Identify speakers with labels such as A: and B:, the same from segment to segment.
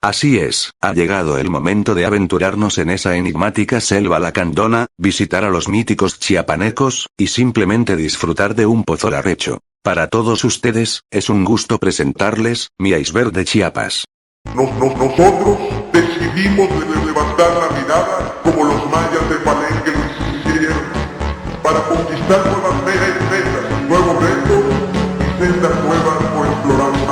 A: Así es, ha llegado el momento de aventurarnos en esa enigmática selva lacandona, visitar a los míticos chiapanecos, y simplemente disfrutar de un pozol arrecho. Para todos ustedes, es un gusto presentarles, mi iceberg de Chiapas.
B: Nosotros decidimos levantar la mirada como los mayas de Palenque lo hicieron, para conquistar nuevas metas, nuevos retos y sendas nuevas por explorar.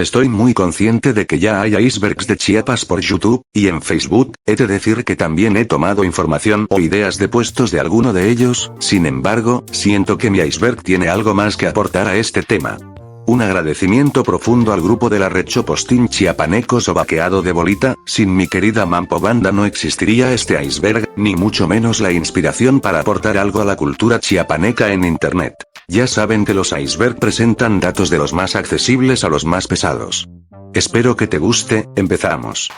A: Estoy muy consciente de que ya hay icebergs de Chiapas por YouTube, y en Facebook, he de decir que también he tomado información o ideas de puestos de alguno de ellos, sin embargo, siento que mi iceberg tiene algo más que aportar a este tema. Un agradecimiento profundo al grupo de la Red Chopostín Chiapanecos o Vaqueado de Bolita, sin mi querida Mampo Banda no existiría este iceberg, ni mucho menos la inspiración para aportar algo a la cultura chiapaneca en internet. Ya saben que los iceberg presentan datos de los más accesibles a los más pesados. Espero que te guste, empezamos.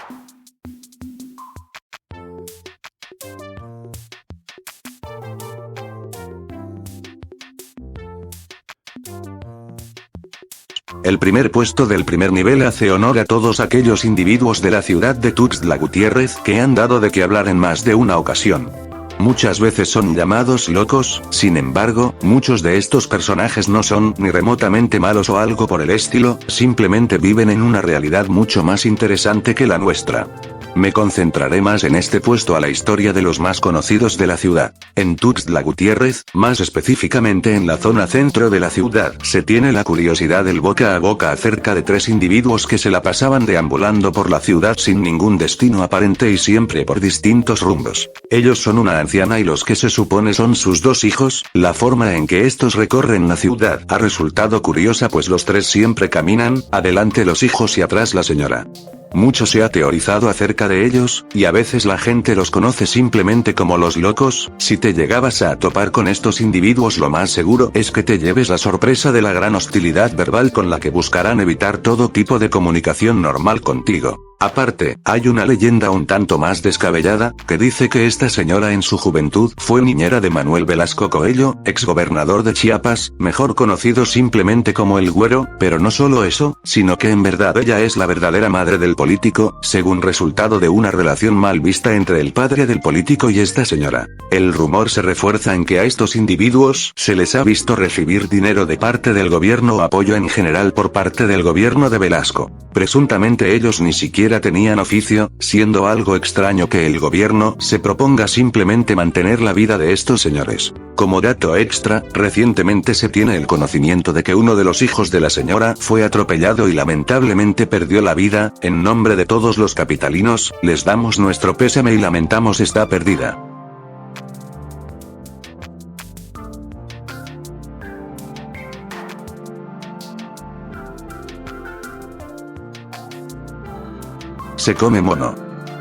A: El primer puesto del primer nivel hace honor a todos aquellos individuos de la ciudad de Tuxtla Gutiérrez que han dado de qué hablar en más de una ocasión. Muchas veces son llamados locos, sin embargo, muchos de estos personajes no son ni remotamente malos o algo por el estilo, simplemente viven en una realidad mucho más interesante que la nuestra. Me concentraré más en este puesto a la historia de los más conocidos de la ciudad. En Tuxtla Gutiérrez, más específicamente en la zona centro de la ciudad, se tiene la curiosidad del boca a boca acerca de tres individuos que se la pasaban deambulando por la ciudad sin ningún destino aparente y siempre por distintos rumbos. Ellos son una anciana y los que se supone son sus dos hijos. La forma en que estos recorren la ciudad ha resultado curiosa pues los tres siempre caminan, adelante los hijos y atrás la señora. Mucho se ha teorizado acerca de ellos, y a veces la gente los conoce simplemente como los locos. Si te llegabas a topar con estos individuos lo más seguro es que te lleves la sorpresa de la gran hostilidad verbal con la que buscarán evitar todo tipo de comunicación normal contigo. Aparte, hay una leyenda un tanto más descabellada, que dice que esta señora en su juventud fue niñera de Manuel Velasco Coello, exgobernador de Chiapas, mejor conocido simplemente como el Güero, pero no solo eso, sino que en verdad ella es la verdadera madre del político, según resultado de una relación mal vista entre el padre del político y esta señora. El rumor se refuerza en que a estos individuos se les ha visto recibir dinero de parte del gobierno o apoyo en general por parte del gobierno de Velasco. Presuntamente ellos ni siquiera tenían oficio, siendo algo extraño que el gobierno se proponga simplemente mantener la vida de estos señores. Como dato extra, recientemente se tiene el conocimiento de que uno de los hijos de la señora fue atropellado y lamentablemente perdió la vida. En nombre de todos los capitalinos, les damos nuestro pésame y lamentamos esta pérdida. Se come mono.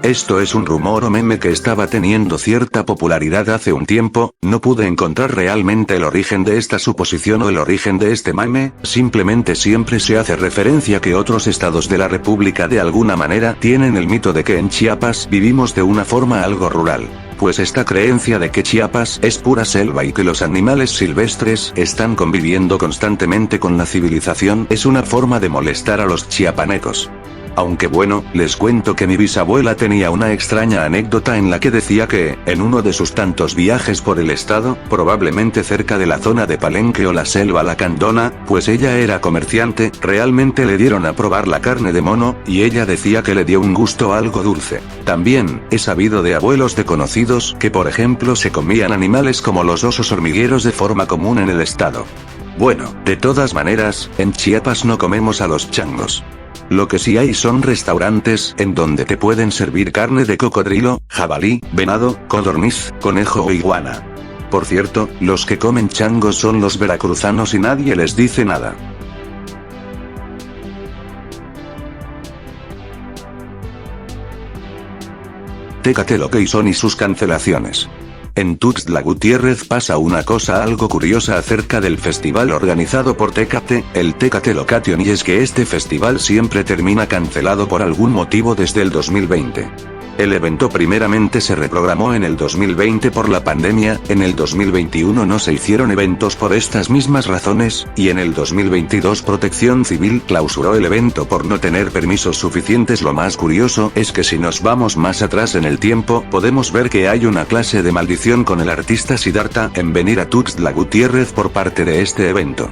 A: Esto es un rumor o meme que estaba teniendo cierta popularidad hace un tiempo, no pude encontrar realmente el origen de esta suposición o el origen de este meme, simplemente siempre se hace referencia que otros estados de la República de alguna manera tienen el mito de que en Chiapas vivimos de una forma algo rural. Pues esta creencia de que Chiapas es pura selva y que los animales silvestres están conviviendo constantemente con la civilización es una forma de molestar a los chiapanecos. Aunque bueno, les cuento que mi bisabuela tenía una extraña anécdota en la que decía que, en uno de sus tantos viajes por el estado, probablemente cerca de la zona de Palenque o la selva lacandona, pues ella era comerciante, realmente le dieron a probar la carne de mono, y ella decía que le dio un gusto algo dulce. También, he sabido de abuelos de conocidos que por ejemplo se comían animales como los osos hormigueros de forma común en el estado. Bueno, de todas maneras, en Chiapas no comemos a los changos. Lo que sí hay son restaurantes en donde te pueden servir carne de cocodrilo, jabalí, venado, codorniz, conejo o iguana. Por cierto, los que comen changos son los veracruzanos y nadie les dice nada. Tecatelocation y sus cancelaciones. En Tuxtla Gutiérrez pasa una cosa algo curiosa acerca del festival organizado por Tecate, el Tecatelocation, y es que este festival siempre termina cancelado por algún motivo desde el 2020. El evento primeramente se reprogramó en el 2020 por la pandemia, en el 2021 no se hicieron eventos por estas mismas razones, y en el 2022 Protección Civil clausuró el evento por no tener permisos suficientes. Lo más curioso es que si nos vamos más atrás en el tiempo, podemos ver que hay una clase de maldición con el artista Siddhartha en venir a Tuxtla Gutiérrez por parte de este evento.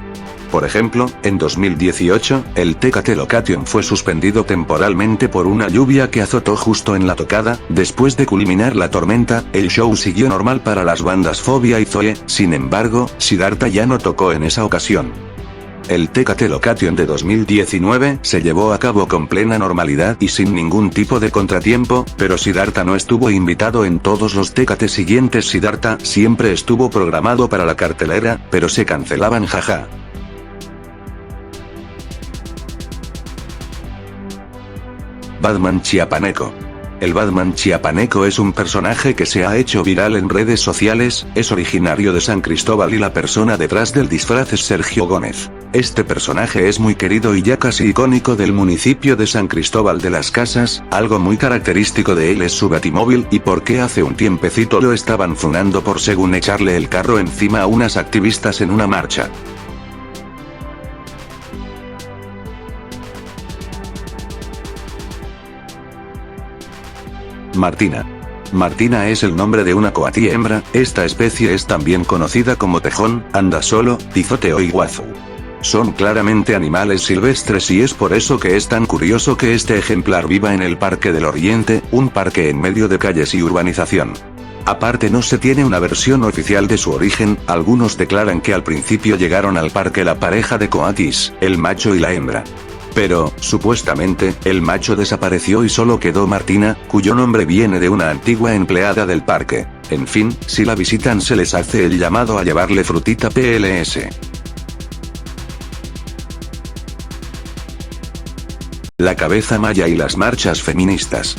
A: Por ejemplo, en 2018, el Tecatelocation fue suspendido temporalmente por una lluvia que azotó justo en la tocada. Después de culminar la tormenta, el show siguió normal para las bandas Fobia y Zoe, sin embargo, Siddhartha ya no tocó en esa ocasión. El Tecatelocation de 2019 se llevó a cabo con plena normalidad y sin ningún tipo de contratiempo, pero Siddhartha no estuvo invitado en todos los Tecate siguientes. Siddhartha siempre estuvo programado para la cartelera, pero se cancelaban, jaja. Batman chiapaneco. El Batman chiapaneco es un personaje que se ha hecho viral en redes sociales, es originario de San Cristóbal y la persona detrás del disfraz es Sergio Gómez. Este personaje es muy querido y ya casi icónico del municipio de San Cristóbal de las Casas. Algo muy característico de él es su batimóvil, y porque hace un tiempecito lo estaban funando por según echarle el carro encima a unas activistas en una marcha. Martina. Martina es el nombre de una coatí hembra. Esta especie es también conocida como tejón, anda solo, tizote o iguazu. Son claramente animales silvestres y es por eso que es tan curioso que este ejemplar viva en el Parque del Oriente, un parque en medio de calles y urbanización. Aparte no se tiene una versión oficial de su origen. Algunos declaran que al principio llegaron al parque la pareja de coatis, el macho y la hembra. Pero, supuestamente, el macho desapareció y solo quedó Martina, cuyo nombre viene de una antigua empleada del parque. En fin, si la visitan se les hace el llamado a llevarle frutita PLS. La cabeza maya y las marchas feministas.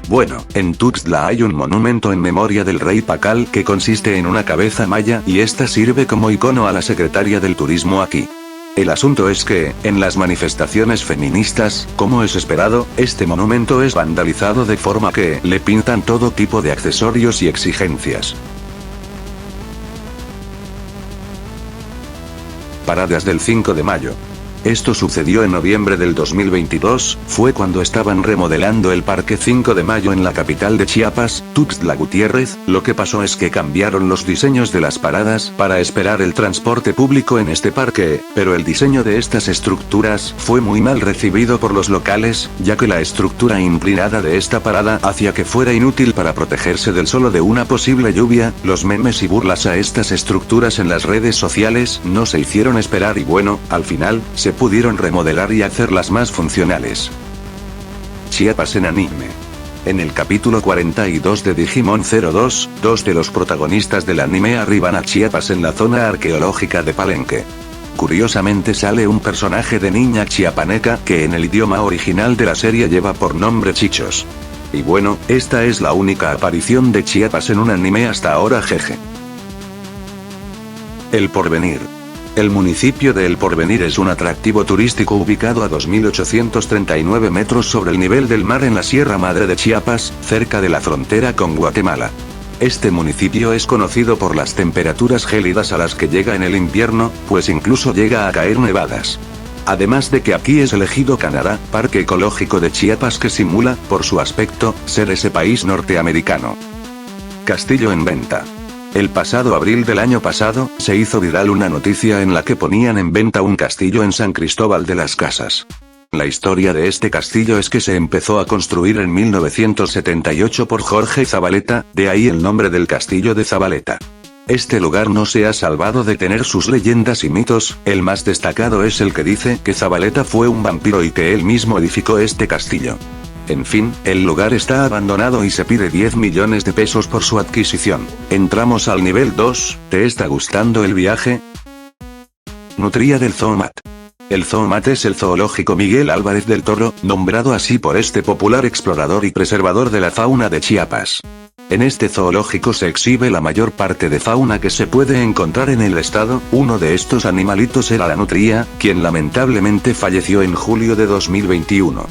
A: Bueno, en Tuxtla hay un monumento en memoria del rey Pacal que consiste en una cabeza maya y esta sirve como icono a la secretaria del turismo aquí. El asunto es que, en las manifestaciones feministas, como es esperado, este monumento es vandalizado de forma que le pintan todo tipo de accesorios y exigencias. Paradas del 5 de mayo. Esto sucedió en noviembre del 2022, fue cuando estaban remodelando el Parque 5 de Mayo en la capital de Chiapas, Tuxtla Gutiérrez. Lo que pasó es que cambiaron los diseños de las paradas para esperar el transporte público en este parque, pero el diseño de estas estructuras fue muy mal recibido por los locales, ya que la estructura inclinada de esta parada hacía que fuera inútil para protegerse del sol o de una posible lluvia. Los memes y burlas a estas estructuras en las redes sociales no se hicieron esperar y bueno, al final, se pudieron remodelar y hacerlas más funcionales. Chiapas en anime. En el capítulo 42 de Digimon 02, dos de los protagonistas del anime arriban a Chiapas en la zona arqueológica de Palenque. Curiosamente sale un personaje de niña chiapaneca que en el idioma original de la serie lleva por nombre Chichos. Y bueno, esta es la única aparición de Chiapas en un anime hasta ahora, jeje. El Porvenir. El municipio de El Porvenir es un atractivo turístico ubicado a 2.839 metros sobre el nivel del mar en la Sierra Madre de Chiapas, cerca de la frontera con Guatemala. Este municipio es conocido por las temperaturas gélidas a las que llega en el invierno, pues incluso llega a caer nevadas. Además de que aquí es elegido Canadá, Parque Ecológico de Chiapas, que simula, por su aspecto, ser ese país norteamericano. Castillo en venta. El pasado abril del año pasado, se hizo viral una noticia en la que ponían en venta un castillo en San Cristóbal de las Casas. La historia de este castillo es que se empezó a construir en 1978 por Jorge Zabaleta, de ahí el nombre del castillo de Zabaleta. Este lugar no se ha salvado de tener sus leyendas y mitos, el más destacado es el que dice que Zabaleta fue un vampiro y que él mismo edificó este castillo. En fin, el lugar está abandonado y se pide 10 millones de pesos por su adquisición. Entramos al nivel 2, ¿te está gustando el viaje? Nutria del Zoomat. El Zoomat es el zoológico Miguel Álvarez del Toro, nombrado así por este popular explorador y preservador de la fauna de Chiapas. En este zoológico se exhibe la mayor parte de fauna que se puede encontrar en el estado. Uno de estos animalitos era la nutria, quien lamentablemente falleció en julio de 2021.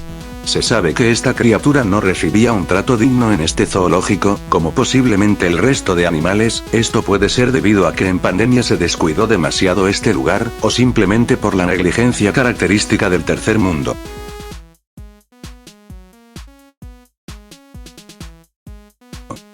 A: Se sabe que esta criatura no recibía un trato digno en este zoológico, como posiblemente el resto de animales. Esto puede ser debido a que en pandemia se descuidó demasiado este lugar, o simplemente por la negligencia característica del tercer mundo.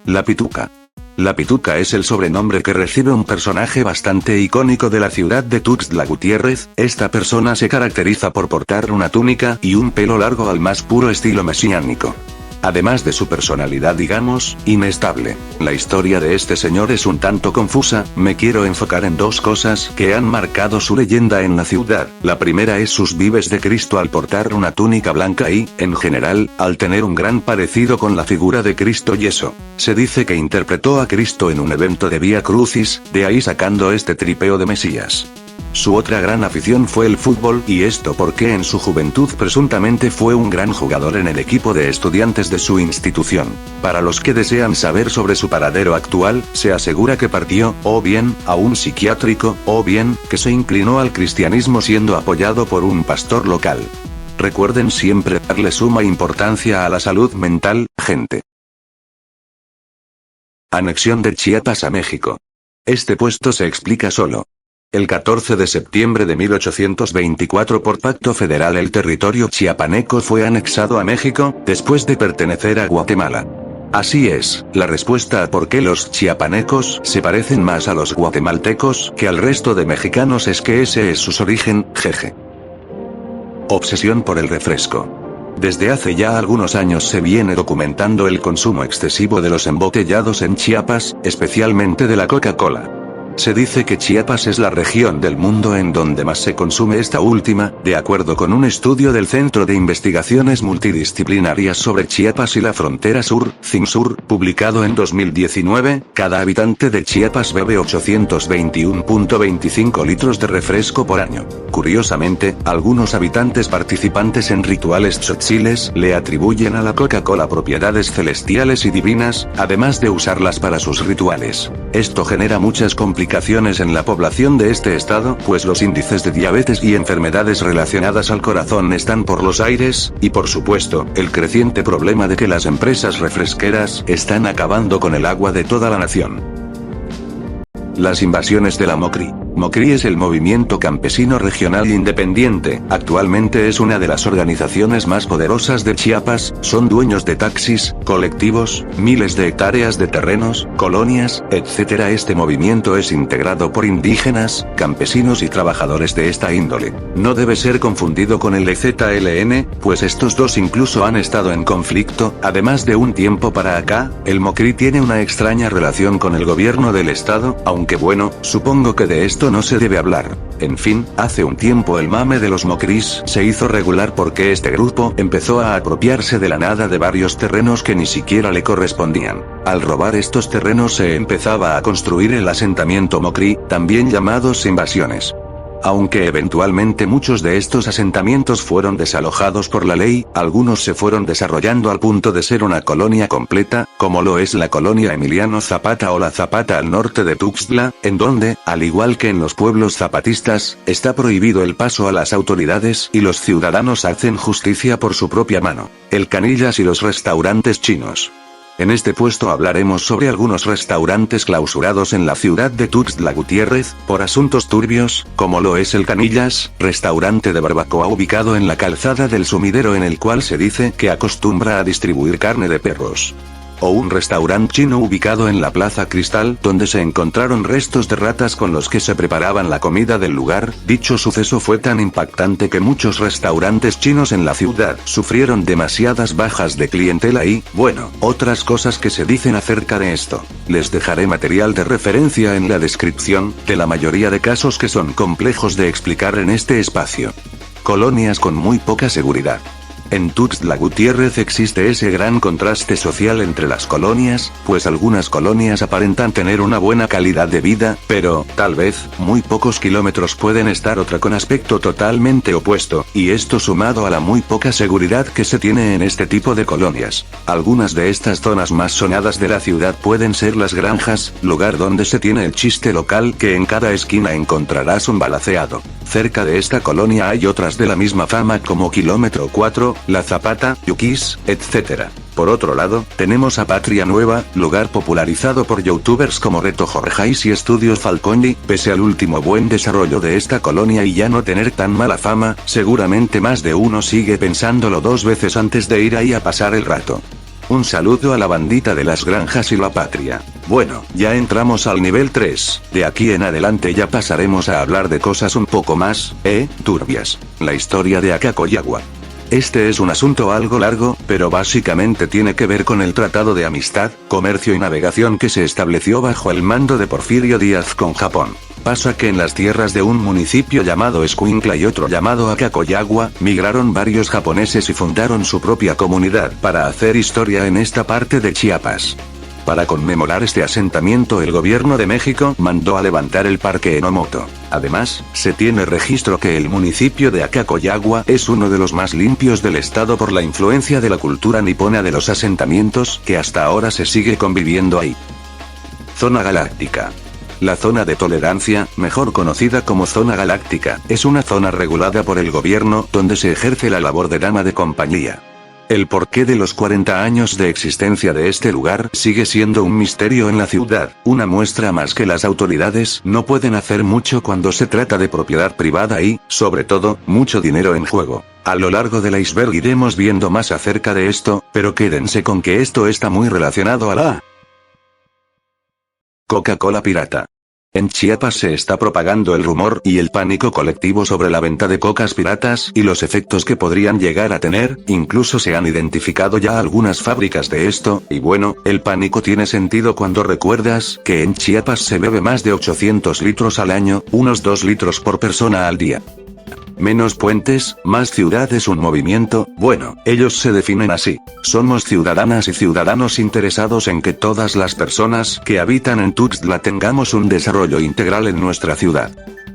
A: La Pituca. La Pituca es el sobrenombre que recibe un personaje bastante icónico de la ciudad de Tuxtla Gutiérrez. Esta persona se caracteriza por portar una túnica y un pelo largo al más puro estilo mesiánico. Además de su personalidad, digamos, inestable. La historia de este señor es un tanto confusa. Me quiero enfocar en dos cosas que han marcado su leyenda en la ciudad. La primera es sus vives de Cristo al portar una túnica blanca y, en general, al tener un gran parecido con la figura de Cristo yeso. Se dice que interpretó a Cristo en un evento de Vía Crucis, de ahí sacando este tripeo de Mesías. Su otra gran afición fue el fútbol, y esto porque en su juventud presuntamente fue un gran jugador en el equipo de estudiantes de su institución. Para los que desean saber sobre su paradero actual, se asegura que partió, o bien, a un psiquiátrico, o bien, que se inclinó al cristianismo siendo apoyado por un pastor local. Recuerden siempre darle suma importancia a la salud mental, gente. Anexión de Chiapas a México. Este puesto se explica solo. El 14 de septiembre de 1824 por pacto federal el territorio chiapaneco fue anexado a México, después de pertenecer a Guatemala. Así es, la respuesta a por qué los chiapanecos se parecen más a los guatemaltecos que al resto de mexicanos es que ese es su origen, jeje. Obsesión por el refresco. Desde hace ya algunos años se viene documentando el consumo excesivo de los embotellados en Chiapas, especialmente de la Coca-Cola. Se dice que Chiapas es la región del mundo en donde más se consume esta última, de acuerdo con un estudio del Centro de Investigaciones Multidisciplinarias sobre Chiapas y la Frontera Sur, CIMSUR, publicado en 2019, cada habitante de Chiapas bebe 821.25 litros de refresco por año. Curiosamente, algunos habitantes participantes en rituales tzotziles le atribuyen a la Coca-Cola propiedades celestiales y divinas, además de usarlas para sus rituales. Esto genera muchas complicaciones en la población de este estado, pues los índices de diabetes y enfermedades relacionadas al corazón están por los aires, y por supuesto, el creciente problema de que las empresas refresqueras están acabando con el agua de toda la nación. Las invasiones de la MOCRI. MOCRI es el Movimiento Campesino Regional Independiente, actualmente es una de las organizaciones más poderosas de Chiapas, son dueños de taxis, colectivos, miles de hectáreas de terrenos, colonias, etc. Este movimiento es integrado por indígenas, campesinos y trabajadores de esta índole. No debe ser confundido con el EZLN, pues estos dos incluso han estado en conflicto. Además, de un tiempo para acá, el MOCRI tiene una extraña relación con el gobierno del estado, aunque bueno, supongo que de esto no se debe hablar. En fin, hace un tiempo el mame de los mocris se hizo regular porque este grupo empezó a apropiarse de la nada de varios terrenos que ni siquiera le correspondían. Al robar estos terrenos se empezaba a construir el asentamiento mocri, también llamados invasiones. Aunque eventualmente muchos de estos asentamientos fueron desalojados por la ley, algunos se fueron desarrollando al punto de ser una colonia completa, como lo es la colonia Emiliano Zapata o la Zapata al norte de Tuxtla, en donde, al igual que en los pueblos zapatistas, está prohibido el paso a las autoridades y los ciudadanos hacen justicia por su propia mano. El Canillas y los restaurantes chinos. En este puesto hablaremos sobre algunos restaurantes clausurados en la ciudad de Tuxtla Gutiérrez, por asuntos turbios, como lo es el Canillas, restaurante de barbacoa ubicado en la calzada del Sumidero en el cual se dice que acostumbra a distribuir carne de perros. O un restaurante chino ubicado en la Plaza Cristal, donde se encontraron restos de ratas con los que se preparaban la comida del lugar. Dicho suceso fue tan impactante que muchos restaurantes chinos en la ciudad sufrieron demasiadas bajas de clientela y, bueno, otras cosas que se dicen acerca de esto. Les dejaré material de referencia en la descripción, de la mayoría de casos que son complejos de explicar en este espacio. Colonias con muy poca seguridad. En Tuxtla Gutiérrez existe ese gran contraste social entre las colonias, pues algunas colonias aparentan tener una buena calidad de vida, pero, tal vez, muy pocos kilómetros pueden estar otra con aspecto totalmente opuesto, y esto sumado a la muy poca seguridad que se tiene en este tipo de colonias. Algunas de estas zonas más sonadas de la ciudad pueden ser las granjas, lugar donde se tiene el chiste local que en cada esquina encontrarás un balaceado. Cerca de esta colonia hay otras de la misma fama como Kilómetro 4, La Zapata, Yuquis, etc. Por otro lado, tenemos a Patria Nueva, lugar popularizado por youtubers como Reto Jorgeis y Estudios Falconi. Pese al último buen desarrollo de esta colonia y ya no tener tan mala fama, seguramente más de uno sigue pensándolo dos veces antes de ir ahí a pasar el rato. Un saludo a la bandita de las granjas y la patria. Bueno, ya entramos al nivel 3, de aquí en adelante ya pasaremos a hablar de cosas un poco más, turbias. La historia de Acacoyagua. Este es un asunto algo largo, pero básicamente tiene que ver con el Tratado de Amistad, Comercio y Navegación que se estableció bajo el mando de Porfirio Díaz con Japón. Pasa que en las tierras de un municipio llamado Escuintla y otro llamado Acacoyagua, migraron varios japoneses y fundaron su propia comunidad para hacer historia en esta parte de Chiapas. Para conmemorar este asentamiento el gobierno de México mandó a levantar el Parque Enomoto. Además, se tiene registro que el municipio de Acacoyagua es uno de los más limpios del estado por la influencia de la cultura nipona de los asentamientos que hasta ahora se sigue conviviendo ahí. Zona Galáctica. La zona de tolerancia, mejor conocida como zona galáctica, es una zona regulada por el gobierno donde se ejerce la labor de dama de compañía. El porqué de los 40 años de existencia de este lugar sigue siendo un misterio en la ciudad, una muestra más que las autoridades no pueden hacer mucho cuando se trata de propiedad privada y, sobre todo, mucho dinero en juego. A lo largo del iceberg iremos viendo más acerca de esto, pero quédense con que esto está muy relacionado a la Coca-Cola pirata. En Chiapas se está propagando el rumor y el pánico colectivo sobre la venta de cocas piratas y los efectos que podrían llegar a tener. Incluso se han identificado ya algunas fábricas de esto, y bueno, el pánico tiene sentido cuando recuerdas que en Chiapas se bebe más de 800 litros al año, unos 2 litros por persona al día. Menos puentes, más ciudad es un movimiento. Bueno, ellos se definen así. Somos ciudadanas y ciudadanos interesados en que todas las personas que habitan en Tuxtla tengamos un desarrollo integral en nuestra ciudad.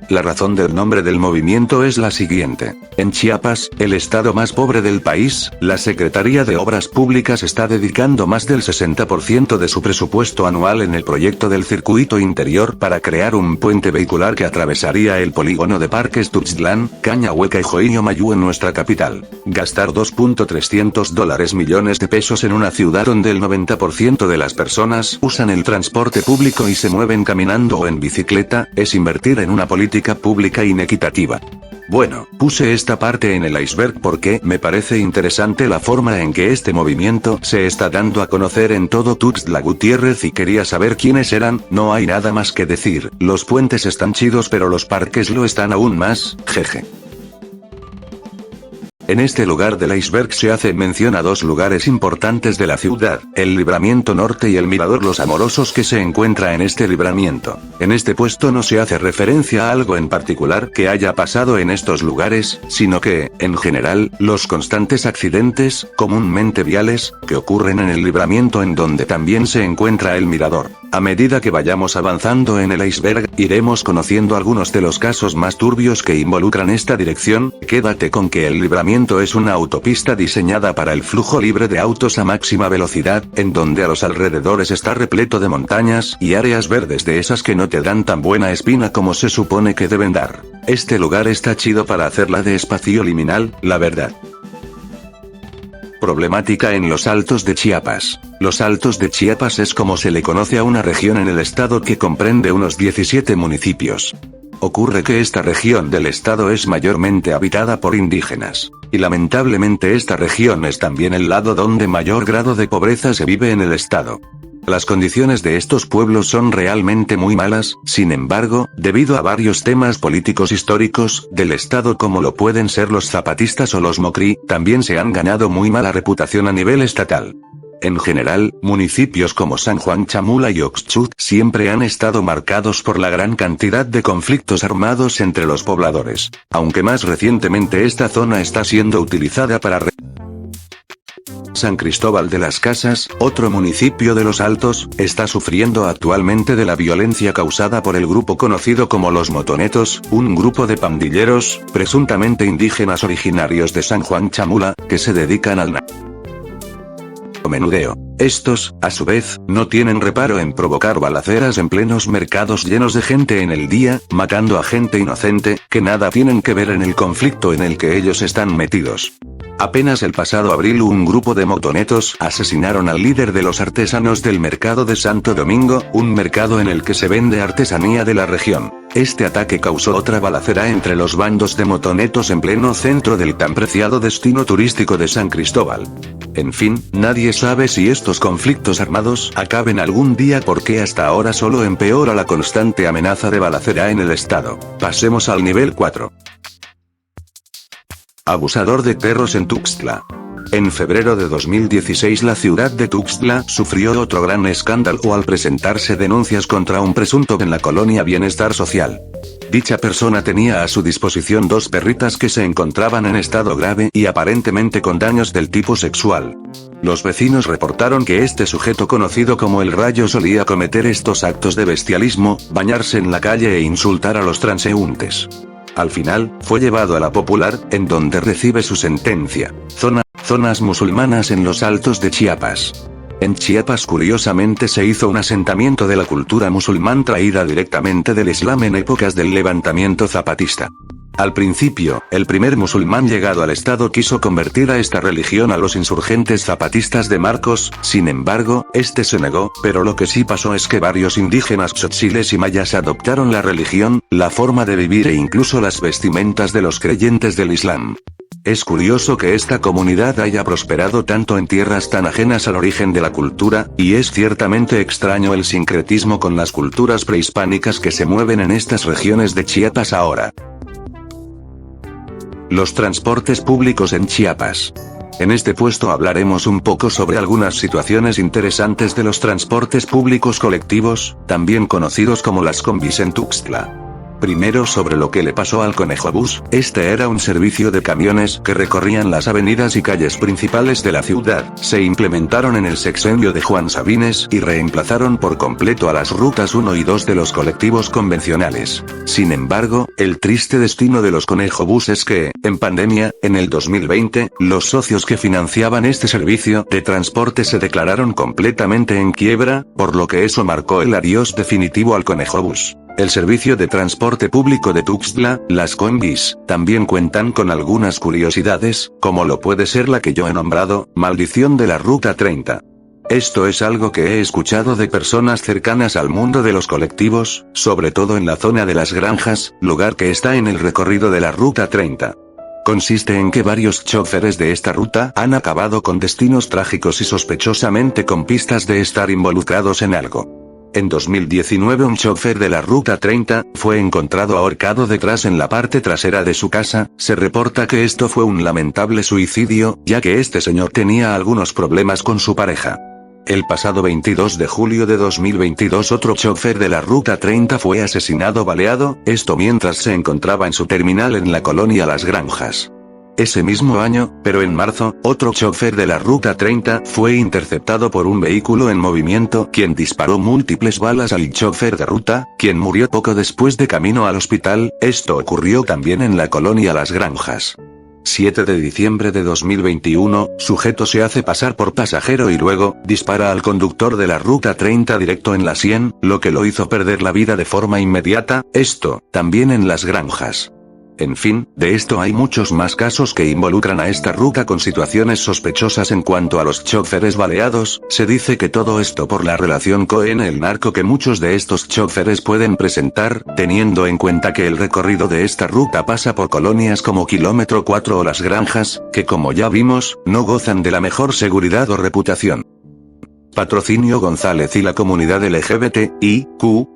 A: La razón del nombre del movimiento es la siguiente. En Chiapas, el estado más pobre del país, la Secretaría de Obras Públicas está dedicando más del 60% de su presupuesto anual en el proyecto del circuito interior para crear un puente vehicular que atravesaría el polígono de Parques Tuxtlan, Caña Hueca y Joinyo Mayú en nuestra capital. Gastar $2.300 millones de pesos en una ciudad donde el 90% de las personas usan el transporte público y se mueven caminando o en bicicleta, es invertir en una política pública inequitativa. Bueno, puse esta parte en el iceberg porque me parece interesante la forma en que este movimiento se está dando a conocer en todo Tuxtla Gutiérrez y quería saber quiénes eran. No hay nada más que decir, los puentes están chidos pero los parques lo están aún más, jeje. En este lugar del iceberg se hace mención a dos lugares importantes de la ciudad, el Libramiento Norte y el Mirador Los Amorosos que se encuentra en este libramiento. En este puesto no se hace referencia a algo en particular que haya pasado en estos lugares, sino que, en general, los constantes accidentes, comúnmente viales, que ocurren en el libramiento en donde también se encuentra el mirador. A medida que vayamos avanzando en el iceberg, iremos conociendo algunos de los casos más turbios que involucran esta dirección. Quédate con que el libramiento es una autopista diseñada para el flujo libre de autos a máxima velocidad, en donde a los alrededores está repleto de montañas y áreas verdes de esas que no te dan tan buena espina como se supone que deben dar. Este lugar está chido para hacerla de espacio liminal, la verdad. Problemática en los Altos de Chiapas. Los Altos de Chiapas es como se le conoce a una región en el estado que comprende unos 17 municipios. Ocurre que esta región del estado es mayormente habitada por indígenas. Y lamentablemente esta región es también el lado donde mayor grado de pobreza se vive en el estado. Las condiciones de estos pueblos son realmente muy malas, sin embargo, debido a varios temas políticos históricos del estado como lo pueden ser los zapatistas o los mocri, también se han ganado muy mala reputación a nivel estatal. En general, municipios como San Juan Chamula y Oxchut siempre han estado marcados por la gran cantidad de conflictos armados entre los pobladores, aunque más recientemente esta zona está siendo utilizada para San Cristóbal de las Casas, otro municipio de los Altos, está sufriendo actualmente de la violencia causada por el grupo conocido como los Motonetos, un grupo de pandilleros, presuntamente indígenas originarios de San Juan Chamula, que se dedican al menudeo. Estos, a su vez, no tienen reparo en provocar balaceras en plenos mercados llenos de gente en el día, matando a gente inocente, que nada tienen que ver en el conflicto en el que ellos están metidos. Apenas el pasado abril un grupo de motonetos asesinaron al líder de los artesanos del mercado de Santo Domingo, un mercado en el que se vende artesanía de la región. Este ataque causó otra balacera entre los bandos de motonetos en pleno centro del tan preciado destino turístico de San Cristóbal. En fin, nadie sabe si estos conflictos armados acaben algún día porque hasta ahora solo empeora la constante amenaza de balacera en el estado. Pasemos al nivel 4. Abusador de perros en Tuxtla. En febrero de 2016 la ciudad de Tuxtla sufrió otro gran escándalo al presentarse denuncias contra un presunto en la colonia Bienestar Social. Dicha persona tenía a su disposición dos perritas que se encontraban en estado grave y aparentemente con daños del tipo sexual. Los vecinos reportaron que este sujeto conocido como el Rayo solía cometer estos actos de bestialismo, bañarse en la calle e insultar a los transeúntes. Al final, fue llevado a la Popular, en donde recibe su sentencia. Zonas musulmanas en los Altos de Chiapas. En Chiapas curiosamente se hizo un asentamiento de la cultura musulmán traída directamente del Islam en épocas del levantamiento zapatista. Al principio, el primer musulmán llegado al estado quiso convertir a esta religión a los insurgentes zapatistas de Marcos, sin embargo, este se negó, pero lo que sí pasó es que varios indígenas tzotziles y mayas adoptaron la religión, la forma de vivir e incluso las vestimentas de los creyentes del Islam. Es curioso que esta comunidad haya prosperado tanto en tierras tan ajenas al origen de la cultura, y es ciertamente extraño el sincretismo con las culturas prehispánicas que se mueven en estas regiones de Chiapas ahora. Los transportes públicos en Chiapas. En este puesto hablaremos un poco sobre algunas situaciones interesantes de los transportes públicos colectivos, también conocidos como las combis en Tuxtla. Primero sobre lo que le pasó al Conejobús. Este era un servicio de camiones que recorrían las avenidas y calles principales de la ciudad. Se implementaron en el sexenio de Juan Sabines y reemplazaron por completo a las rutas 1 y 2 de los colectivos convencionales. Sin embargo, el triste destino de los Conejobús es que, en pandemia, en el 2020, los socios que financiaban este servicio de transporte se declararon completamente en quiebra, por lo que eso marcó el adiós definitivo al Conejobús. El servicio de transporte público de Tuxtla, las combis, también cuentan con algunas curiosidades, como lo puede ser la que yo he nombrado, maldición de la Ruta 30. Esto es algo que he escuchado de personas cercanas al mundo de los colectivos, sobre todo en la zona de las Granjas, lugar que está en el recorrido de la Ruta 30. Consiste en que varios choferes de esta ruta han acabado con destinos trágicos y sospechosamente con pistas de estar involucrados en algo. En 2019 un chofer de la Ruta 30 fue encontrado ahorcado detrás en la parte trasera de su casa. Se reporta que esto fue un lamentable suicidio, ya que este señor tenía algunos problemas con su pareja. El pasado 22 de julio de 2022 otro chofer de la Ruta 30 fue asesinado baleado, esto mientras se encontraba en su terminal en la colonia Las Granjas. Ese mismo año, pero en marzo, otro chofer de la Ruta 30 fue interceptado por un vehículo en movimiento, quien disparó múltiples balas al chofer de ruta, quien murió poco después de camino al hospital. Esto ocurrió también en la colonia Las Granjas. 7 de diciembre de 2021, sujeto se hace pasar por pasajero y luego, dispara al conductor de la Ruta 30 directo en la sien, lo que lo hizo perder la vida de forma inmediata, esto, también en Las Granjas. En fin, de esto hay muchos más casos que involucran a esta ruta con situaciones sospechosas en cuanto a los choferes baleados. Se dice que todo esto por la relación Cohen-el narco que muchos de estos choferes pueden presentar, teniendo en cuenta que el recorrido de esta ruta pasa por colonias como Kilómetro 4 o Las Granjas, que como ya vimos, no gozan de la mejor seguridad o reputación. Patrocinio González y la comunidad LGBTIQ+.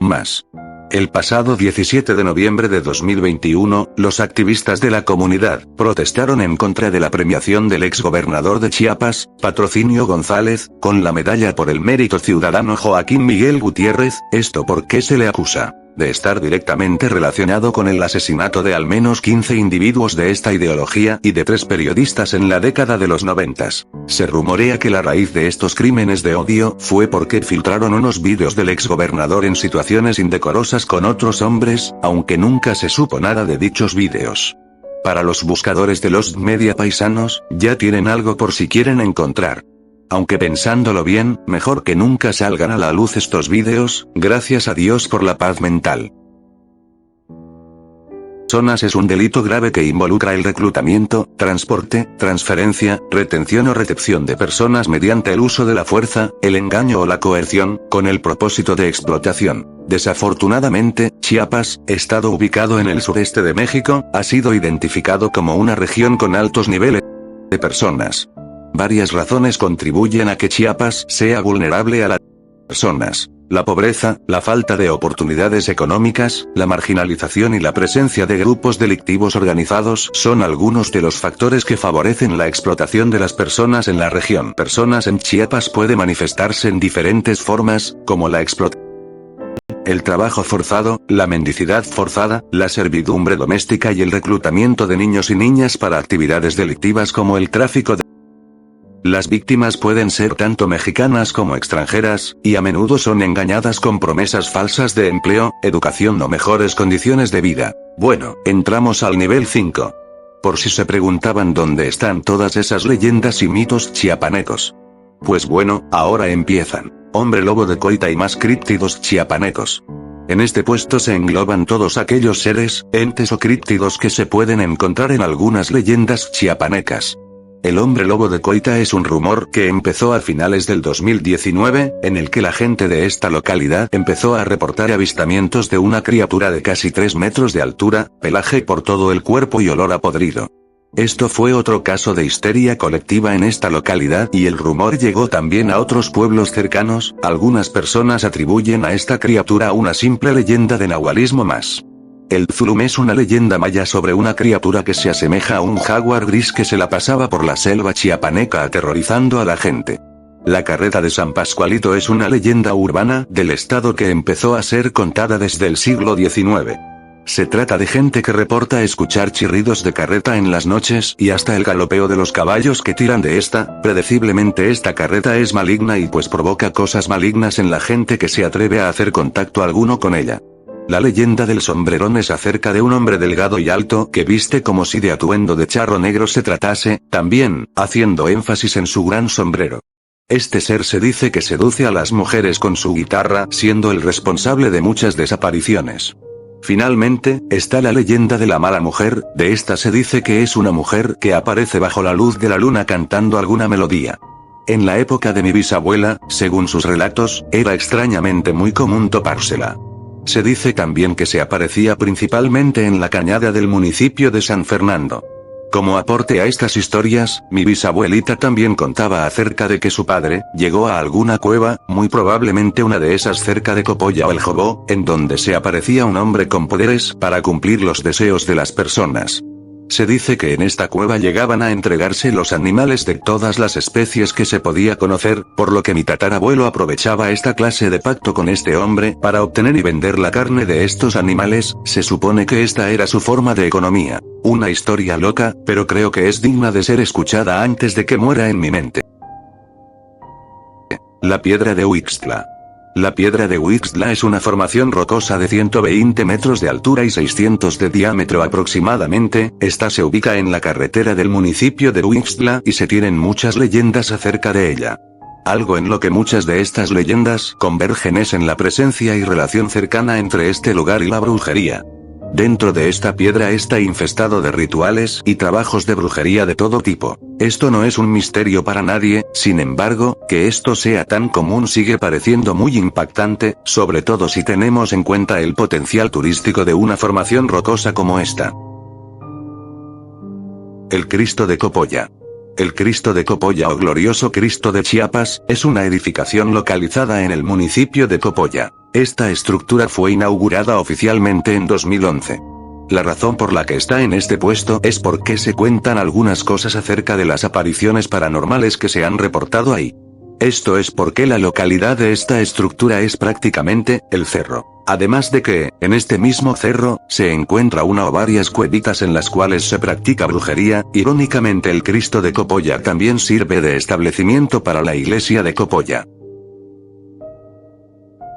A: El pasado 17 de noviembre de 2021, los activistas de la comunidad protestaron en contra de la premiación del exgobernador de Chiapas, Patrocinio González, con la medalla por el mérito ciudadano Joaquín Miguel Gutiérrez. Esto porque se le acusa de estar directamente relacionado con el asesinato de al menos 15 individuos de esta ideología y de 3 periodistas en la década de los 90. Se rumorea que la raíz de estos crímenes de odio fue porque filtraron unos vídeos del exgobernador en situaciones indecorosas con otros hombres, aunque nunca se supo nada de dichos vídeos. Para los buscadores de los media paisanos, ya tienen algo por si quieren encontrar. Aunque pensándolo bien, mejor que nunca salgan a la luz estos vídeos. Gracias a Dios por la paz mental. Personas es un delito grave que involucra el reclutamiento, transporte, transferencia, retención o recepción de personas mediante el uso de la fuerza, el engaño o la coerción, con el propósito de explotación. Desafortunadamente, Chiapas, estado ubicado en el sureste de México, ha sido identificado como una región con altos niveles de personas. Varias razones contribuyen a que Chiapas sea vulnerable a las personas. La pobreza, la falta de oportunidades económicas, la marginalización y la presencia de grupos delictivos organizados son algunos de los factores que favorecen la explotación de las personas en la región. Personas en Chiapas puede manifestarse en diferentes formas, como la explotación, el trabajo forzado, la mendicidad forzada, la servidumbre doméstica y el reclutamiento de niños y niñas para actividades delictivas como el tráfico de... Las víctimas pueden ser tanto mexicanas como extranjeras, y a menudo son engañadas con promesas falsas de empleo, educación o mejores condiciones de vida. Bueno, entramos al nivel 5. Por si se preguntaban dónde están todas esas leyendas y mitos chiapanecos. Pues bueno, ahora empiezan. Hombre lobo de Coita y más críptidos chiapanecos. En este puesto se engloban todos aquellos seres, entes o críptidos que se pueden encontrar en algunas leyendas chiapanecas. El hombre lobo de Coita es un rumor que empezó a finales del 2019, en el que la gente de esta localidad empezó a reportar avistamientos de una criatura de casi 3 metros de altura, pelaje por todo el cuerpo y olor a podrido. Esto fue otro caso de histeria colectiva en esta localidad y el rumor llegó también a otros pueblos cercanos. Algunas personas atribuyen a esta criatura una simple leyenda de nahualismo más. El Zulum es una leyenda maya sobre una criatura que se asemeja a un jaguar gris que se la pasaba por la selva chiapaneca aterrorizando a la gente. La carreta de San Pascualito es una leyenda urbana del estado que empezó a ser contada desde el siglo XIX. Se trata de gente que reporta escuchar chirridos de carreta en las noches y hasta el galopeo de los caballos que tiran de esta. Predeciblemente esta carreta es maligna y pues provoca cosas malignas en la gente que se atreve a hacer contacto alguno con ella. La leyenda del sombrerón es acerca de un hombre delgado y alto que viste como si de atuendo de charro negro se tratase, también, haciendo énfasis en su gran sombrero. Este ser se dice que seduce a las mujeres con su guitarra, siendo el responsable de muchas desapariciones. Finalmente, está la leyenda de la mala mujer. De esta se dice que es una mujer que aparece bajo la luz de la luna cantando alguna melodía. En la época de mi bisabuela, según sus relatos, era extrañamente muy común topársela. Se dice también que se aparecía principalmente en la cañada del municipio de San Fernando. Como aporte a estas historias, mi bisabuelita también contaba acerca de que su padre llegó a alguna cueva, muy probablemente una de esas cerca de Copolla o El Jobó, en donde se aparecía un hombre con poderes para cumplir los deseos de las personas. Se dice que en esta cueva llegaban a entregarse los animales de todas las especies que se podía conocer, por lo que mi tatarabuelo aprovechaba esta clase de pacto con este hombre para obtener y vender la carne de estos animales. Se supone que esta era su forma de economía. Una historia loca, pero creo que es digna de ser escuchada antes de que muera en mi mente. La piedra de Huixtla. La piedra de Huixtla es una formación rocosa de 120 metros de altura y 600 de diámetro aproximadamente. Esta se ubica en la carretera del municipio de Huixtla y se tienen muchas leyendas acerca de ella. Algo en lo que muchas de estas leyendas convergen es en la presencia y relación cercana entre este lugar y la brujería. Dentro de esta piedra está infestado de rituales y trabajos de brujería de todo tipo. Esto no es un misterio para nadie, sin embargo, que esto sea tan común sigue pareciendo muy impactante, sobre todo si tenemos en cuenta el potencial turístico de una formación rocosa como esta. El Cristo de Copolla. El Cristo de Copolla o Glorioso Cristo de Chiapas, es una edificación localizada en el municipio de Copolla. Esta estructura fue inaugurada oficialmente en 2011. La razón por la que está en este puesto es porque se cuentan algunas cosas acerca de las apariciones paranormales que se han reportado ahí. Esto es porque la localidad de esta estructura es prácticamente el cerro. Además de que, en este mismo cerro, se encuentra una o varias cuevitas en las cuales se practica brujería. Irónicamente, el Cristo de Copolla también sirve de establecimiento para la iglesia de Copolla.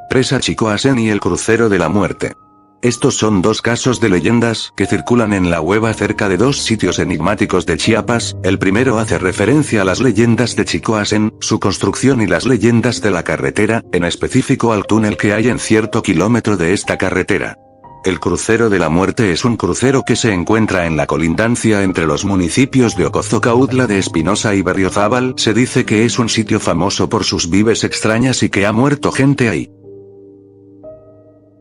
A: Presa Chicoasen y el crucero de la muerte. Estos son dos casos de leyendas que circulan en la web acerca de dos sitios enigmáticos de Chiapas. El primero hace referencia a las leyendas de Chicoasen, su construcción y las leyendas de la carretera, en específico al túnel que hay en cierto kilómetro de esta carretera. El crucero de la muerte es un crucero que se encuentra en la colindancia entre los municipios de Ocozocautla de Espinosa y Berriozábal. Se dice que es un sitio famoso por sus vives extrañas y que ha muerto gente ahí.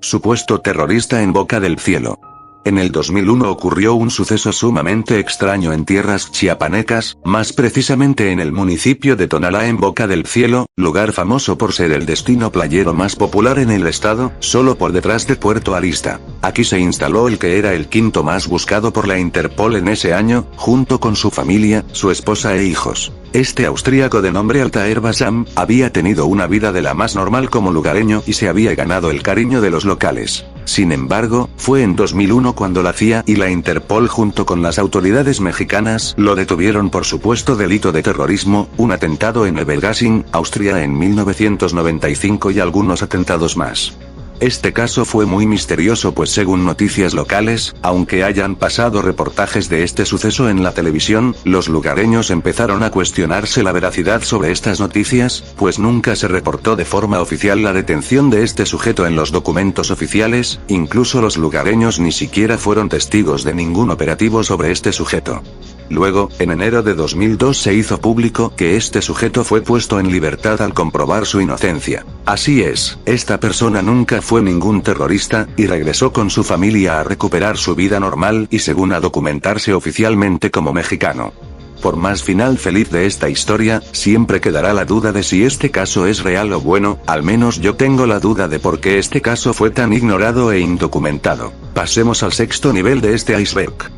A: Supuesto terrorista en Boca del Cielo. En el 2001 ocurrió un suceso sumamente extraño en tierras chiapanecas, más precisamente en el municipio de Tonalá en Boca del Cielo, lugar famoso por ser el destino playero más popular en el estado, solo por detrás de Puerto Arista. Aquí se instaló el que era el quinto más buscado por la Interpol en ese año, junto con su familia, su esposa e hijos. Este austríaco de nombre Altair Basam, había tenido una vida de la más normal como lugareño y se había ganado el cariño de los locales. Sin embargo, fue en 2001 cuando la CIA y la Interpol junto con las autoridades mexicanas lo detuvieron por supuesto delito de terrorismo, un atentado en Evergasing, Austria en 1995 y algunos atentados más. Este caso fue muy misterioso pues según noticias locales, aunque hayan pasado reportajes de este suceso en la televisión, los lugareños empezaron a cuestionarse la veracidad sobre estas noticias, pues nunca se reportó de forma oficial la detención de este sujeto en los documentos oficiales, incluso los lugareños ni siquiera fueron testigos de ningún operativo sobre este sujeto. Luego, en enero de 2002 se hizo público que este sujeto fue puesto en libertad al comprobar su inocencia. Así es, esta persona nunca fue ningún terrorista, y regresó con su familia a recuperar su vida normal y según a documentarse oficialmente como mexicano. Por más final feliz de esta historia, siempre quedará la duda de si este caso es real o bueno, al menos yo tengo la duda de por qué este caso fue tan ignorado e indocumentado. Pasemos al sexto nivel de este iceberg.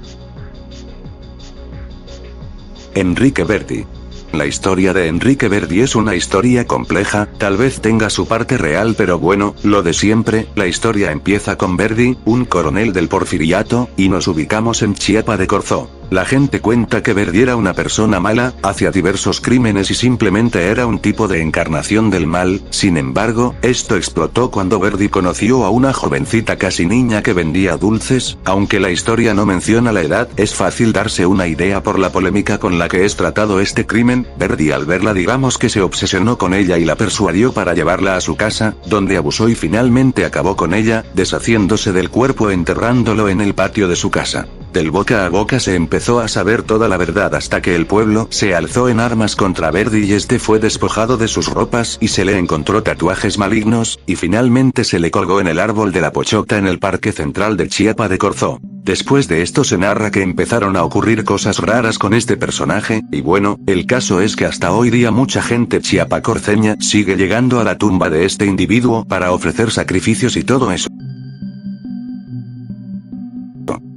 A: Enrique Verdi. La historia de Enrique Verdi es una historia compleja, tal vez tenga su parte real pero bueno, lo de siempre, la historia empieza con Verdi, un coronel del Porfiriato, y nos ubicamos en Chiapa de Corzo. La gente cuenta que Verdi era una persona mala, hacía diversos crímenes y simplemente era un tipo de encarnación del mal. Sin embargo, esto explotó cuando Verdi conoció a una jovencita casi niña que vendía dulces. Aunque la historia no menciona la edad, es fácil darse una idea por la polémica con la que es tratado este crimen. Verdi al verla digamos que se obsesionó con ella y la persuadió para llevarla a su casa, donde abusó y finalmente acabó con ella, deshaciéndose del cuerpo enterrándolo en el patio de su casa. Del boca a boca se empezó a saber toda la verdad hasta que el pueblo se alzó en armas contra Verdi y este fue despojado de sus ropas y se le encontró tatuajes malignos, y finalmente se le colgó en el árbol de la pochota en el parque central de Chiapa de Corzo. Después de esto se narra que empezaron a ocurrir cosas raras con este personaje, y bueno, el caso es que hasta hoy día mucha gente chiapacorceña sigue llegando a la tumba de este individuo para ofrecer sacrificios y todo eso.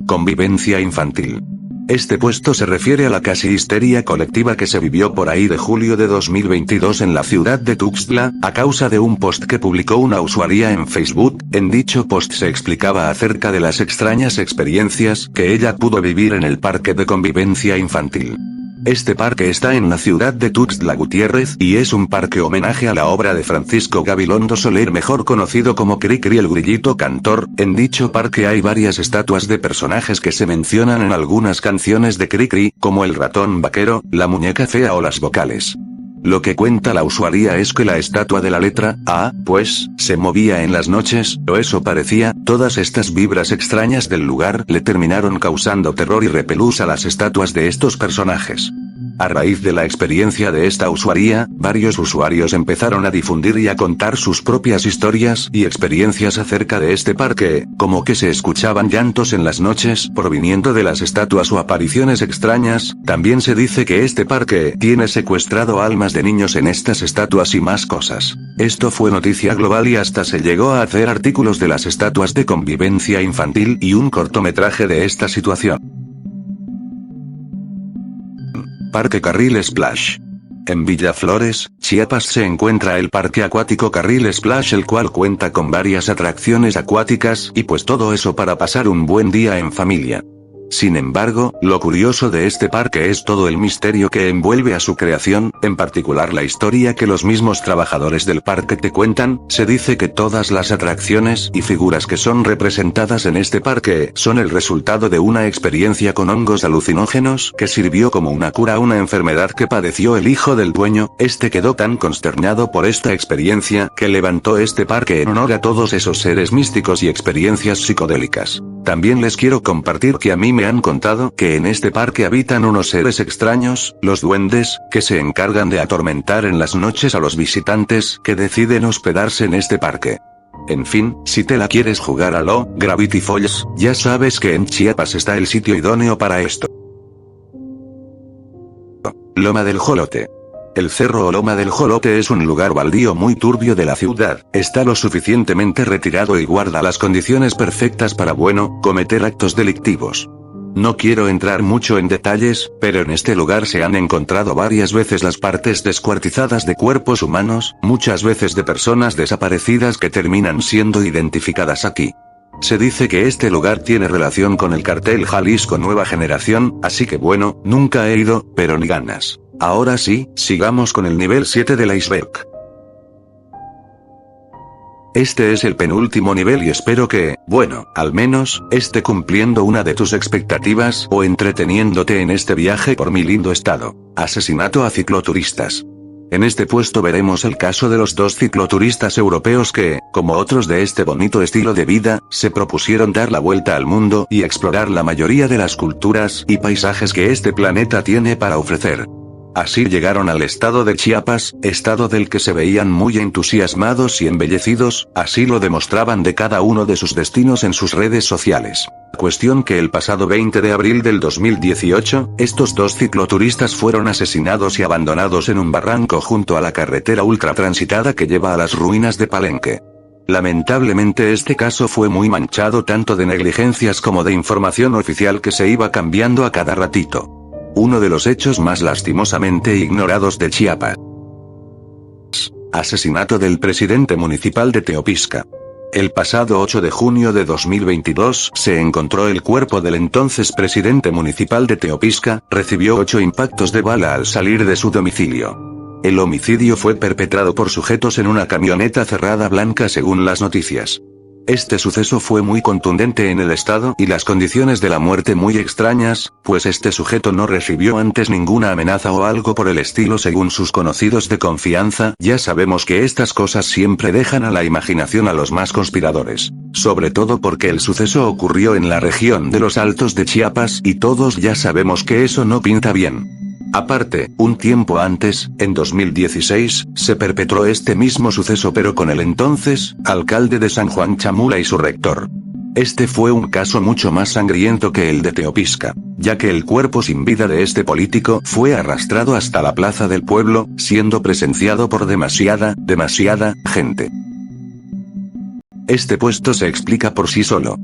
A: Convivencia infantil. Este puesto se refiere a la casi histeria colectiva que se vivió por ahí de julio de 2022 en la ciudad de Tuxtla, a causa de un post que publicó una usuaria en Facebook. En dicho post se explicaba acerca de las extrañas experiencias que ella pudo vivir en el parque de convivencia infantil. Este parque está en la ciudad de Tuxtla Gutiérrez y es un parque homenaje a la obra de Francisco Gabilondo Soler, mejor conocido como Cricri el Grillito Cantor. En dicho parque hay varias estatuas de personajes que se mencionan en algunas canciones de Cricri, como el ratón vaquero, la muñeca fea o las vocales. Lo que cuenta la usuaria es que la estatua de la letra A, pues, se movía en las noches, o eso parecía. Todas estas vibras extrañas del lugar le terminaron causando terror y repelús a las estatuas de estos personajes. A raíz de la experiencia de esta usuaria, varios usuarios empezaron a difundir y a contar sus propias historias y experiencias acerca de este parque, como que se escuchaban llantos en las noches proviniendo de las estatuas o apariciones extrañas. También se dice que este parque tiene secuestrado almas de niños en estas estatuas y más cosas. Esto fue noticia global y hasta se llegó a hacer artículos de las estatuas de convivencia infantil y un cortometraje de esta situación. Parque Carril Splash. En Villaflores, Chiapas se encuentra el Parque Acuático Carril Splash, el cual cuenta con varias atracciones acuáticas y pues todo eso para pasar un buen día en familia. Sin embargo, lo curioso de este parque es todo el misterio que envuelve a su creación, en particular la historia que los mismos trabajadores del parque te cuentan. Se dice que todas las atracciones y figuras que son representadas en este parque son el resultado de una experiencia con hongos alucinógenos que sirvió como una cura a una enfermedad que padeció el hijo del dueño. Este quedó tan consternado por esta experiencia que levantó este parque en honor a todos esos seres místicos y experiencias psicodélicas. También les quiero compartir que a mí me han contado que en este parque habitan unos seres extraños, los duendes, que se encargan de atormentar en las noches a los visitantes que deciden hospedarse en este parque. En fin, si te la quieres jugar a lo Gravity Falls, ya sabes que en Chiapas está el sitio idóneo para esto. Loma del Jolote. El Cerro o Loma del Jolote es un lugar baldío muy turbio de la ciudad. Está lo suficientemente retirado y guarda las condiciones perfectas para, bueno, cometer actos delictivos. No quiero entrar mucho en detalles, pero en este lugar se han encontrado varias veces las partes descuartizadas de cuerpos humanos, muchas veces de personas desaparecidas que terminan siendo identificadas aquí. Se dice que este lugar tiene relación con el cartel Jalisco Nueva Generación, así que bueno, nunca he ido, pero ni ganas. Ahora sí, sigamos con el nivel 7 del iceberg. Este es el penúltimo nivel y espero que, bueno, al menos, esté cumpliendo una de tus expectativas o entreteniéndote en este viaje por mi lindo estado. Asesinato a cicloturistas. En este puesto veremos el caso de los dos cicloturistas europeos que, como otros de este bonito estilo de vida, se propusieron dar la vuelta al mundo y explorar la mayoría de las culturas y paisajes que este planeta tiene para ofrecer. Así llegaron al estado de Chiapas, estado del que se veían muy entusiasmados y embellecidos, así lo demostraban de cada uno de sus destinos en sus redes sociales. Cuestión que el pasado 20 de abril del 2018, estos dos cicloturistas fueron asesinados y abandonados en un barranco junto a la carretera ultratransitada que lleva a las ruinas de Palenque. Lamentablemente este caso fue muy manchado tanto de negligencias como de información oficial que se iba cambiando a cada ratito. Uno de los hechos más lastimosamente ignorados de Chiapas. Asesinato del presidente municipal de Teopisca. El pasado 8 de junio de 2022 se encontró el cuerpo del entonces presidente municipal de Teopisca. Recibió 8 impactos de bala al salir de su domicilio. El homicidio fue perpetrado por sujetos en una camioneta cerrada blanca según las noticias. Este suceso fue muy contundente en el estado y las condiciones de la muerte muy extrañas, pues este sujeto no recibió antes ninguna amenaza o algo por el estilo según sus conocidos de confianza. Ya sabemos que estas cosas siempre dejan a la imaginación a los más conspiradores. Sobre todo porque el suceso ocurrió en la región de los Altos de Chiapas y todos ya sabemos que eso no pinta bien. Aparte, un tiempo antes, en 2016, se perpetró este mismo suceso pero con el entonces alcalde de San Juan Chamula y su rector. Este fue un caso mucho más sangriento que el de Teopisca, ya que el cuerpo sin vida de este político fue arrastrado hasta la plaza del pueblo, siendo presenciado por demasiada gente. Este puesto se explica por sí solo.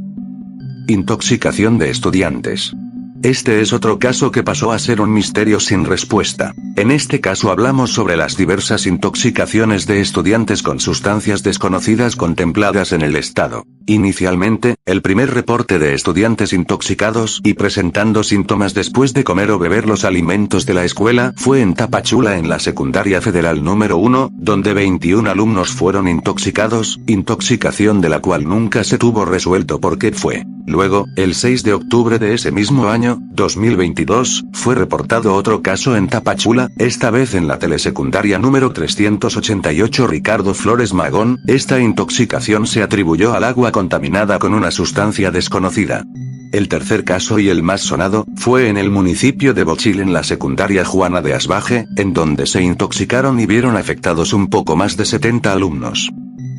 A: Intoxicación de estudiantes. Este es otro caso que pasó a ser un misterio sin respuesta. En este caso hablamos sobre las diversas intoxicaciones de estudiantes con sustancias desconocidas contempladas en el estado. Inicialmente, el primer reporte de estudiantes intoxicados y presentando síntomas después de comer o beber los alimentos de la escuela fue en Tapachula en la secundaria federal número 1, donde 21 alumnos fueron intoxicados, intoxicación de la cual nunca se tuvo resuelto por qué fue. Luego, el 6 de octubre de ese mismo año, 2022, fue reportado otro caso en Tapachula, esta vez en la telesecundaria número 388 Ricardo Flores Magón. Esta intoxicación se atribuyó al agua contaminada con una sustancia desconocida. El tercer caso y el más sonado, fue en el municipio de Bochil en la secundaria Juana de Asbaje, en donde se intoxicaron y vieron afectados un poco más de 70 alumnos.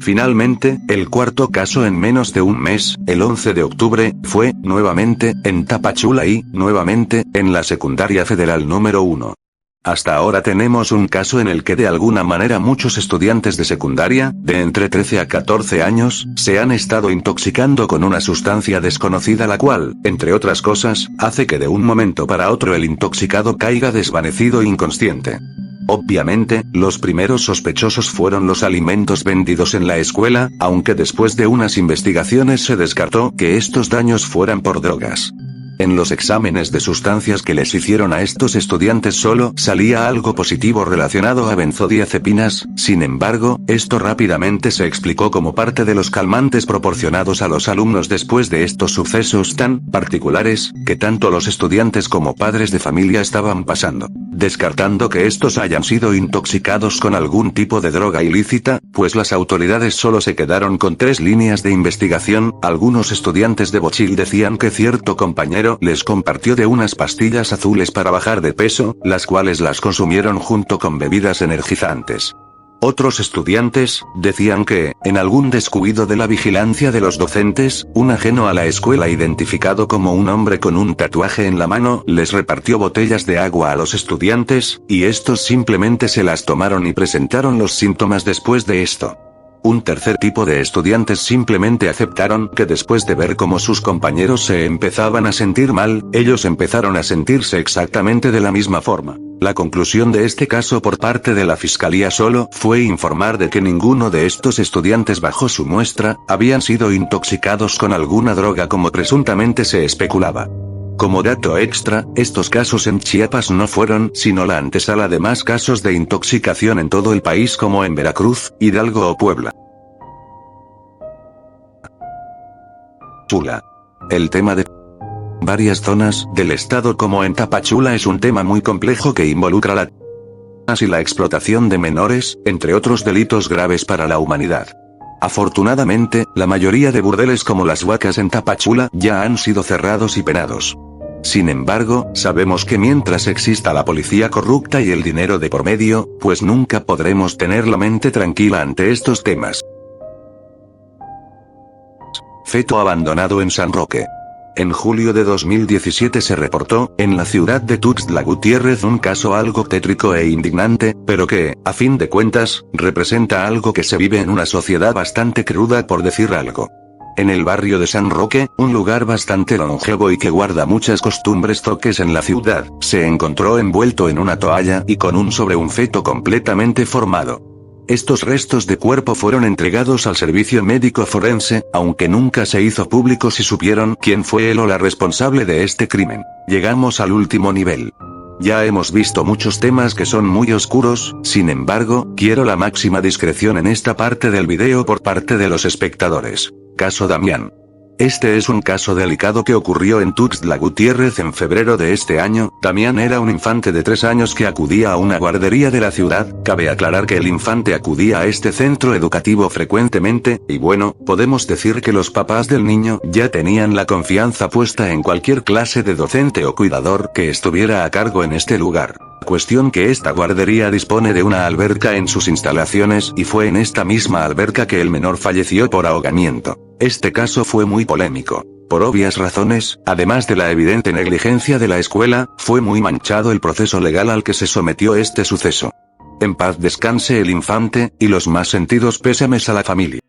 A: Finalmente, el cuarto caso en menos de un mes, el 11 de octubre, fue, nuevamente, en Tapachula y, nuevamente, en la secundaria federal número 1. Hasta ahora tenemos un caso en el que de alguna manera muchos estudiantes de secundaria, de entre 13 a 14 años, se han estado intoxicando con una sustancia desconocida la cual, entre otras cosas, hace que de un momento para otro el intoxicado caiga desvanecido inconsciente. Obviamente, los primeros sospechosos fueron los alimentos vendidos en la escuela, aunque después de unas investigaciones se descartó que estos daños fueran por drogas. En los exámenes de sustancias que les hicieron a estos estudiantes solo salía algo positivo relacionado a benzodiazepinas, sin embargo, esto rápidamente se explicó como parte de los calmantes proporcionados a los alumnos después de estos sucesos tan particulares, que tanto los estudiantes como padres de familia estaban pasando, descartando que estos hayan sido intoxicados con algún tipo de droga ilícita, pues las autoridades solo se quedaron con 3 líneas de investigación. Algunos estudiantes de Bochil decían que cierto compañero les compartió de unas pastillas azules para bajar de peso, las cuales las consumieron junto con bebidas energizantes. Otros estudiantes decían que, en algún descuido de la vigilancia de los docentes, un ajeno a la escuela identificado como un hombre con un tatuaje en la mano les repartió botellas de agua a los estudiantes, y estos simplemente se las tomaron y presentaron los síntomas después de esto. Un tercer tipo de estudiantes simplemente aceptaron que después de ver cómo sus compañeros se empezaban a sentir mal, ellos empezaron a sentirse exactamente de la misma forma. La conclusión de este caso por parte de la fiscalía solo fue informar de que ninguno de estos estudiantes bajo su muestra habían sido intoxicados con alguna droga como presuntamente se especulaba. Como dato extra, estos casos en Chiapas no fueron sino la antesala de más casos de intoxicación en todo el país como en Veracruz, Hidalgo o Puebla. El tema de varias zonas del estado como en Tapachula es un tema muy complejo que involucra la y la explotación de menores, entre otros delitos graves para la humanidad. Afortunadamente, la mayoría de burdeles como las Huacas en Tapachula ya han sido cerrados y penados. Sin embargo, sabemos que mientras exista la policía corrupta y el dinero de por medio, pues nunca podremos tener la mente tranquila ante estos temas. Feto abandonado en San Roque. En julio de 2017 se reportó, en la ciudad de Tuxtla Gutiérrez, un caso algo tétrico e indignante, pero que, a fin de cuentas, representa algo que se vive en una sociedad bastante cruda por decir algo. En el barrio de San Roque, un lugar bastante longevo y que guarda muchas costumbres zoques en la ciudad, se encontró envuelto en una toalla y con sobre un feto completamente formado. Estos restos de cuerpo fueron entregados al servicio médico forense, aunque nunca se hizo público si supieron quién fue él o la responsable de este crimen. Llegamos al último nivel. Ya hemos visto muchos temas que son muy oscuros, sin embargo, quiero la máxima discreción en esta parte del video por parte de los espectadores. Caso Damián. Este es un caso delicado que ocurrió en Tuxtla Gutiérrez en febrero de este año. Damián era un infante de 3 años que acudía a una guardería de la ciudad. Cabe aclarar que el infante acudía a este centro educativo frecuentemente, y bueno, podemos decir que los papás del niño ya tenían la confianza puesta en cualquier clase de docente o cuidador que estuviera a cargo en este lugar. Cuestión que esta guardería dispone de una alberca en sus instalaciones y fue en esta misma alberca que el menor falleció por ahogamiento. Este caso fue muy polémico. Por obvias razones, además de la evidente negligencia de la escuela, fue muy manchado el proceso legal al que se sometió este suceso. En paz descanse el infante, y los más sentidos pésames a la familia.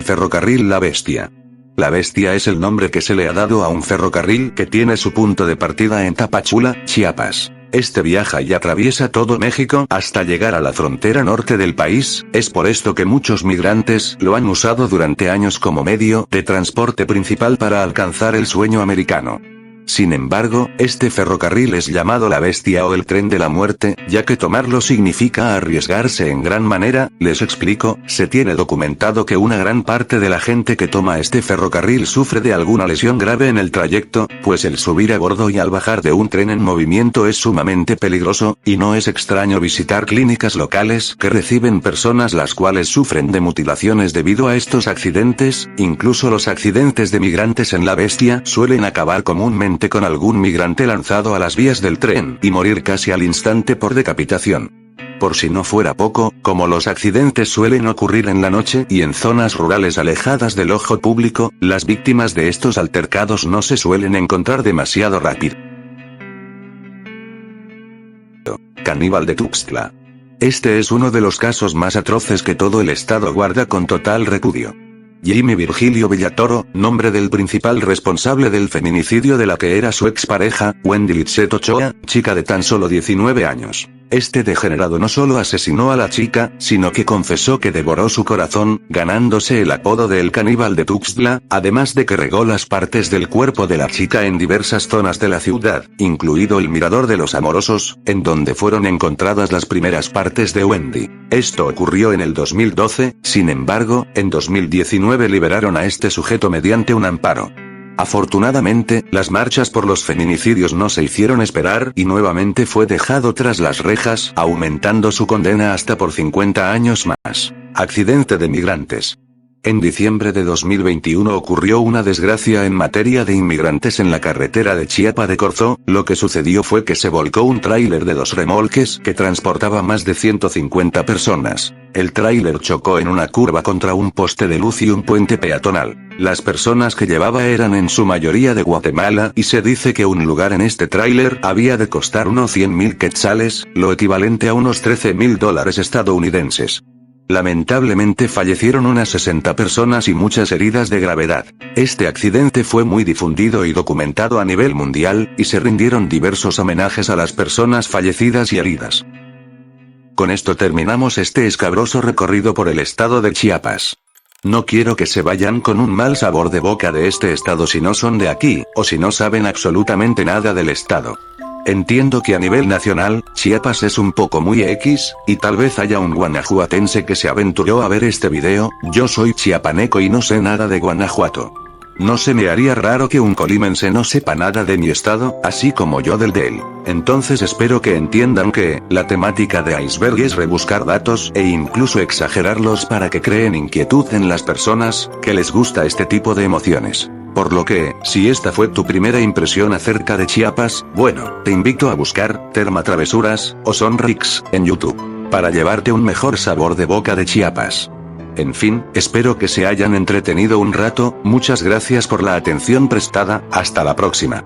A: Ferrocarril La Bestia. La Bestia es el nombre que se le ha dado a un ferrocarril que tiene su punto de partida en Tapachula, Chiapas. Este viaja y atraviesa todo México hasta llegar a la frontera norte del país, es por esto que muchos migrantes lo han usado durante años como medio de transporte principal para alcanzar el sueño americano. Sin embargo, este ferrocarril es llamado la Bestia o el Tren de la Muerte, ya que tomarlo significa arriesgarse en gran manera. Les explico, se tiene documentado que una gran parte de la gente que toma este ferrocarril sufre de alguna lesión grave en el trayecto, pues el subir a bordo y al bajar de un tren en movimiento es sumamente peligroso, y no es extraño visitar clínicas locales que reciben personas las cuales sufren de mutilaciones debido a estos accidentes. Incluso los accidentes de migrantes en la Bestia suelen acabar comúnmente con algún migrante lanzado a las vías del tren y morir casi al instante por decapitación. Por si no fuera poco, como los accidentes suelen ocurrir en la noche y en zonas rurales alejadas del ojo público, las víctimas de estos altercados no se suelen encontrar demasiado rápido. Caníbal de Tuxtla. Este es uno de los casos más atroces que todo el estado guarda con total repudio. Jimmy Virgilio Villatoro, nombre del principal responsable del feminicidio de la que era su expareja, Wendy Lizette Ochoa, chica de tan solo 19 años. Este degenerado no solo asesinó a la chica, sino que confesó que devoró su corazón, ganándose el apodo de El Caníbal de Tuxtla, además de que regó las partes del cuerpo de la chica en diversas zonas de la ciudad, incluido el Mirador de los Amorosos, en donde fueron encontradas las primeras partes de Wendy. Esto ocurrió en el 2012, sin embargo, en 2019 liberaron a este sujeto mediante un amparo. Afortunadamente, las marchas por los feminicidios no se hicieron esperar y nuevamente fue dejado tras las rejas, aumentando su condena hasta por 50 años más. Accidente de migrantes. En diciembre de 2021 ocurrió una desgracia en materia de inmigrantes en la carretera de Chiapa de Corzo. Lo que sucedió fue que se volcó un tráiler de 2 remolques que transportaba más de 150 personas. El tráiler chocó en una curva contra un poste de luz y un puente peatonal. Las personas que llevaba eran en su mayoría de Guatemala y se dice que un lugar en este tráiler había de costar unos 100,000 quetzales, lo equivalente a unos $13,000 estadounidenses. Lamentablemente fallecieron unas 60 personas y muchas heridas de gravedad. Este accidente fue muy difundido y documentado a nivel mundial, y se rindieron diversos homenajes a las personas fallecidas y heridas. Con esto terminamos este escabroso recorrido por el estado de Chiapas. No quiero que se vayan con un mal sabor de boca de este estado si no son de aquí, o si no saben absolutamente nada del estado. Entiendo que a nivel nacional, Chiapas es un poco muy X, y tal vez haya un guanajuatense que se aventuró a ver este video. Yo soy chiapaneco y no sé nada de Guanajuato. No se me haría raro que un colimense no sepa nada de mi estado, así como yo del de él. Entonces espero que entiendan que, la temática de Iceberg es rebuscar datos, e incluso exagerarlos para que creen inquietud en las personas, que les gusta este tipo de emociones. Por lo que, si esta fue tu primera impresión acerca de Chiapas, bueno, te invito a buscar Terma Travesuras o Sonrix en YouTube para llevarte un mejor sabor de boca de Chiapas. En fin, espero que se hayan entretenido un rato. Muchas gracias por la atención prestada. Hasta la próxima.